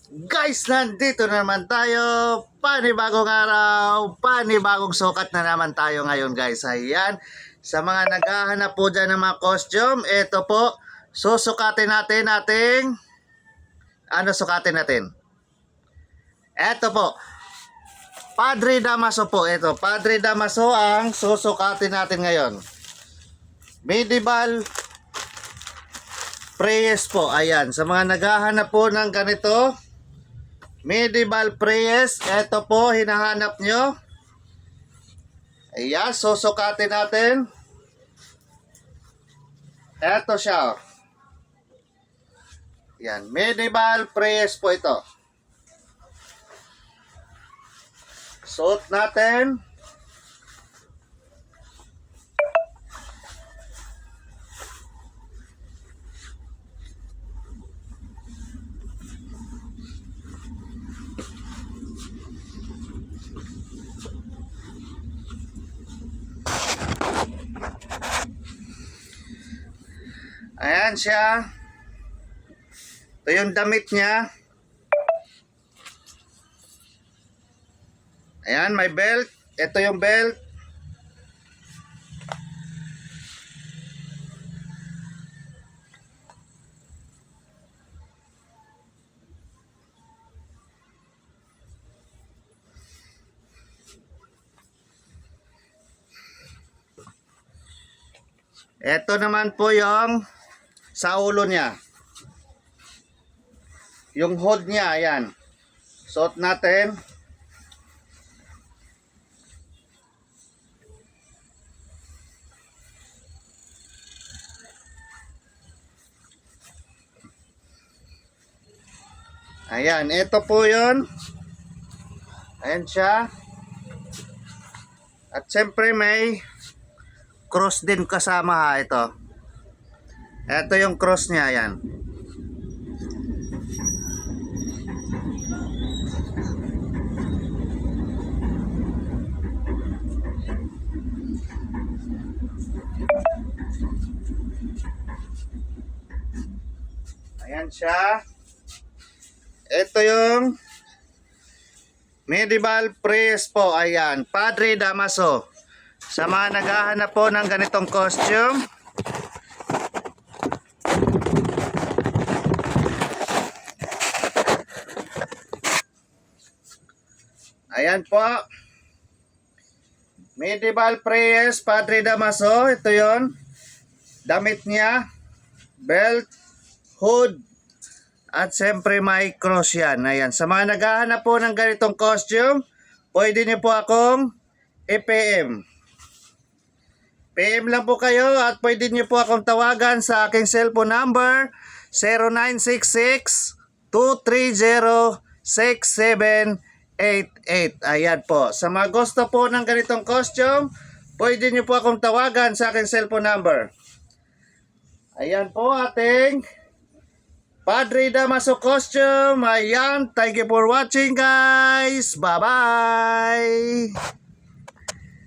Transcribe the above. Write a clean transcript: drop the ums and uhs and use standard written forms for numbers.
Guys, nandito na naman tayo. Panibagong araw, panibagong sukat na naman tayo ngayon, guys. Ayan, sa mga naghahanap po dyan ng mga costume, ito po, susukatin natin sukatin natin? Ito po, Padre Damaso po, ito, Padre Damaso ang susukatin natin ngayon. Medieval Prayers po, ayan, sa mga naghahanap po ng ganito, Medieval Prayers, ito po, hinahanap nyo. Ayan, susukatin natin. Ito siya. Ayan, Medieval Prayers po ito. Suot natin. Ayan siya. Ito yung damit niya. Ayan, may belt. Ito yung belt. Ito naman po yung sa ulo niya. Yung hood niya, ayan. Suot natin. Ayan, ito po yun. Ayan siya. At siyempre may cross din kasama ha, ito. Ito yung cross niya, ayan. Ayan siya. Ito yung Medieval Prayers po, ayan. Padre Damaso. Sa mga naghahanap po ng ganitong costume, ayan po. Medieval Prayers, Padre Damaso. Ito yon. Damit niya, belt, hood, at siyempre may cross yan. Ayan. Sa mga naghahanap po ng ganitong costume, pwede niyo po akong i-PM. PM lang po kayo at pwede niyo po akong tawagan sa aking cellphone number 0966-230-6788. Ayan po. Sa mga gusto po ng ganitong costume, pwede niyo po akong tawagan sa aking cellphone number. Ayan po ating Padre Damaso costume. Ayan. Thank you for watching, guys. Bye-bye.